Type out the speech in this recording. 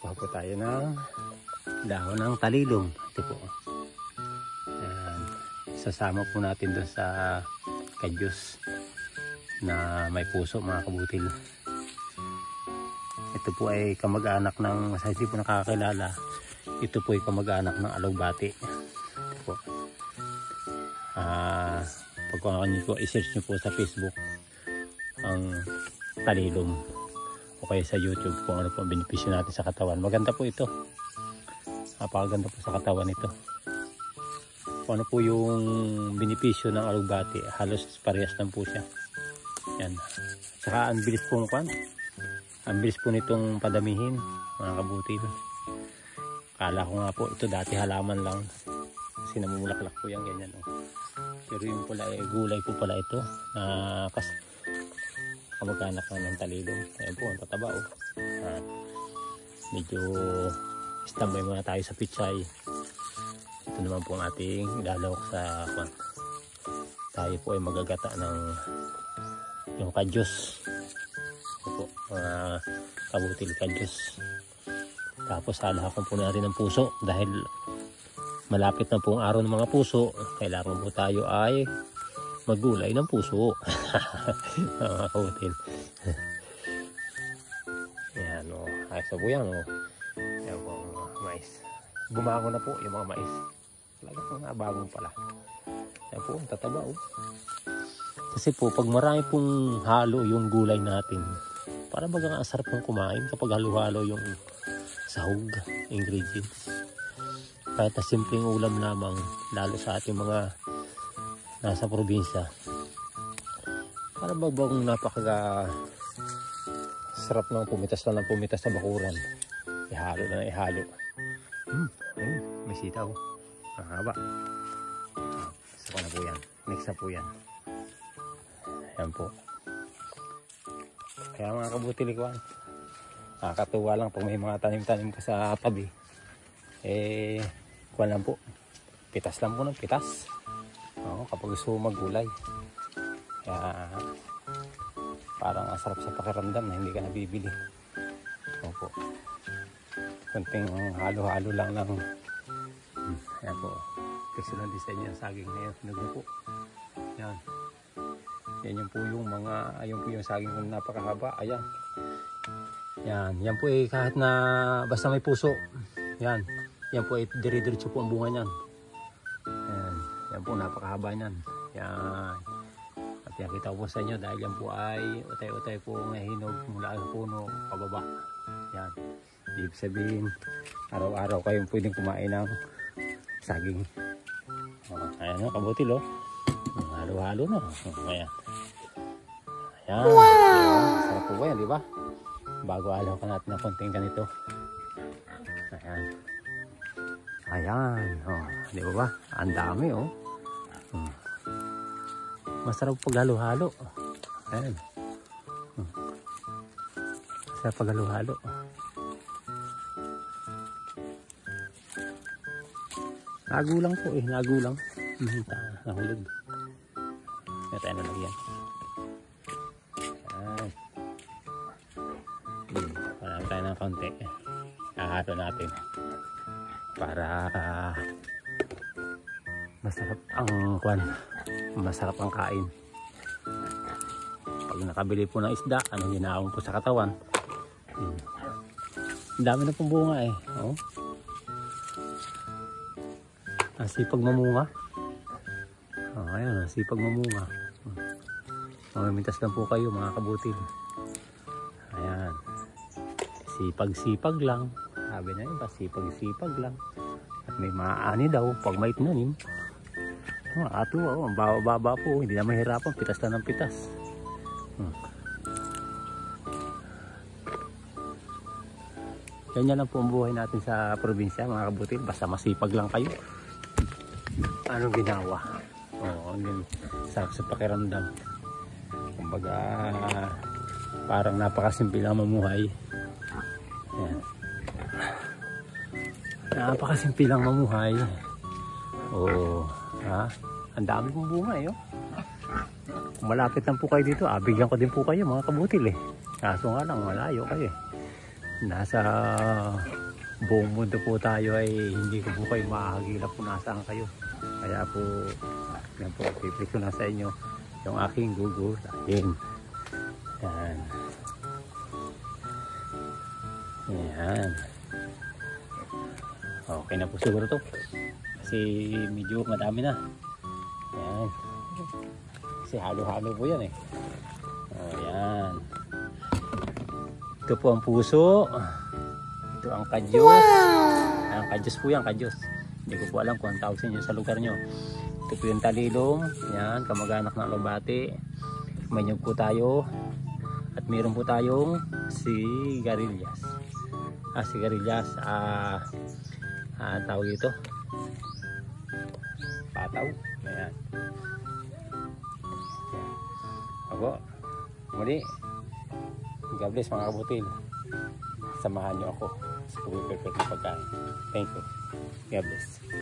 Kuha po tayo ng dahon ng talilong. Ito po. Ayan. Sasama po natin doon sa kadyos na may puso, mga kabutil. Ito po ay kamag-anak ng, sa hindi po nakakakilala, ito po ay kamag-anak ng alugbati. Ito po. Pag i-search nyo po sa Facebook ang talilong o kaya sa YouTube kung ano po ang benepisyo natin sa katawan. Maganda po ito. Napakaganda po sa katawan ito. Kung ano po yung benepisyo ng alugbati, halos parehas lang po siya. Yan. Saka ang bilis po kwan. Ang bilis po nitong padamihin, mga kabutil. Kala ko nga po ito dati halaman lang. Kasi namumulaklak po yan ganyan. Pero yung pula gulay po pala ito. Kamag-anak na ng talilong. Ayan po, ang tataba oh. Medyo standby muna tayo sa pichay. Ito naman po ang ating ilalawak sa kwan. Tayo po ay magagata ng yung kadyos. Ito po, mga kabutil kadyos. Tapos halahakan po natin ng puso dahil malapit na po ang araw ng mga puso. Kailangan po tayo ay maggulay ng puso. Mga kabutil. Yan o. Ayos na po yan o. Yan po ang mga mais. Bumango na po yung mga mais. Talaga mga bagong pala. Yan po, tataba o. Kasi po pag marami pong halo yung gulay natin, para bagang ang sarap ng kumain kapag halo-halo yung sahog, ingredients. Kahit na simpleng ulam lamang, lalo sa ating mga nasa probinsya, para bagang napaka sarap ng pumitas lang ng pumitas sa bakuran. Ihalo na ihalo. May sitaw. Ang haba. Gusto ko na po yan. Next na po yan. Ayan po. Kaya mga kabutil ko, nakakatuwa lang pag may mga tanim-tanim ka sa tabi. Kuwan lang po. Pitas lang po ng pitas. Kapag gusto maggulay. Kaya parang ang sarap sa pakiramdam na hindi ka nabibili. Opo. Kunting halo-halo lang ng ayan po. Kasi lang design yung saging na yun. Hinog na po. Yan. Yan yung po yung mga, ayun po yung saging kung napakahaba. Ayan. Yan. Yan po eh kahit na basta may puso. Yan. Yan po eh dire-diretso po ang bunga niyan. Yan. Yan po napakahaba niyan. Yan. At nakita ko po sa inyo dahil yan po ay utay-utay po ng hinog mula sa puno pababa. Yan. Ibig sabihin, araw-araw kayong pwedeng kumain ng saging. Ayan o, kabutil o. Halo-halo na. Ayan. Ayan. Wow! Sarap po ba yan, di ba? Bago alaw ka natin ng konting ganito. Ayan. Ayan. Di ba ba? Ang dami o. Masarap pag halo-halo. Ayan. Masarap pag halo-halo. Nagulang po eh, nagulang. Nahulog. Ito tayo nalagyan. Ayan. Parang tayo ng konti. Kahalo natin. Para masarap ang kwan. Masarap ang kain. Pag nakabili po ng isda, anong ginaawang po sa katawan. Ang dami na pong bunga eh. Oh. Sipag mamunga. Ayan, sipag mamunga. Mamimintas lang po kayo mga kabutil. Ayan. Sipag-sipag lang. Sabi na yun ba, sipag-sipag lang. At may maaani daw pag may tinanim. Ato, ang baba po. Hindi na mahirapan. Pitas na ng pitas. Ganyan lang po ang buhay natin sa probinsya mga kabutil. Basta masipag lang kayo. Anong ginawa? Sarap sa pakiramdam. Kumbaga parang napakasimple lang mamuhay. Ayan. Napakasimple lang mamuhay. Ang dami kong bunga eh. Kung malapit lang po kayo dito, bigyan ko din po kayo mga kabutil eh. Kaso nga lang malayo kayo eh. nasa buong mundo po tayo ay hindi ko po kayo makakagilap kung nasaan kayo. Kaya po, yan po, pipili ko na sa inyo yung aking gugulayin. Yan. Yan. Okay na po siguro to. Kasi medyo madami na. Yan. Kasi halo-halo po yan eh. O yan. Ito po ang puso. Ito ang kadyos. Wow! Ang kadyos po yan, kadyos. Hindi ko po alam kung ang tawag sa inyo sa lugar nyo. Ito po yung talilong. Yan, kamag-anak ng alubate. May nyug po tayo. At meron po tayong sigarilyas. Sigarilyas. Tawag ito. Pataw. Ayan. Ako. Muli. God bless mga kabutil. Samahan niyo ako sa pag-prepare ng pagkain. Thank you. God bless.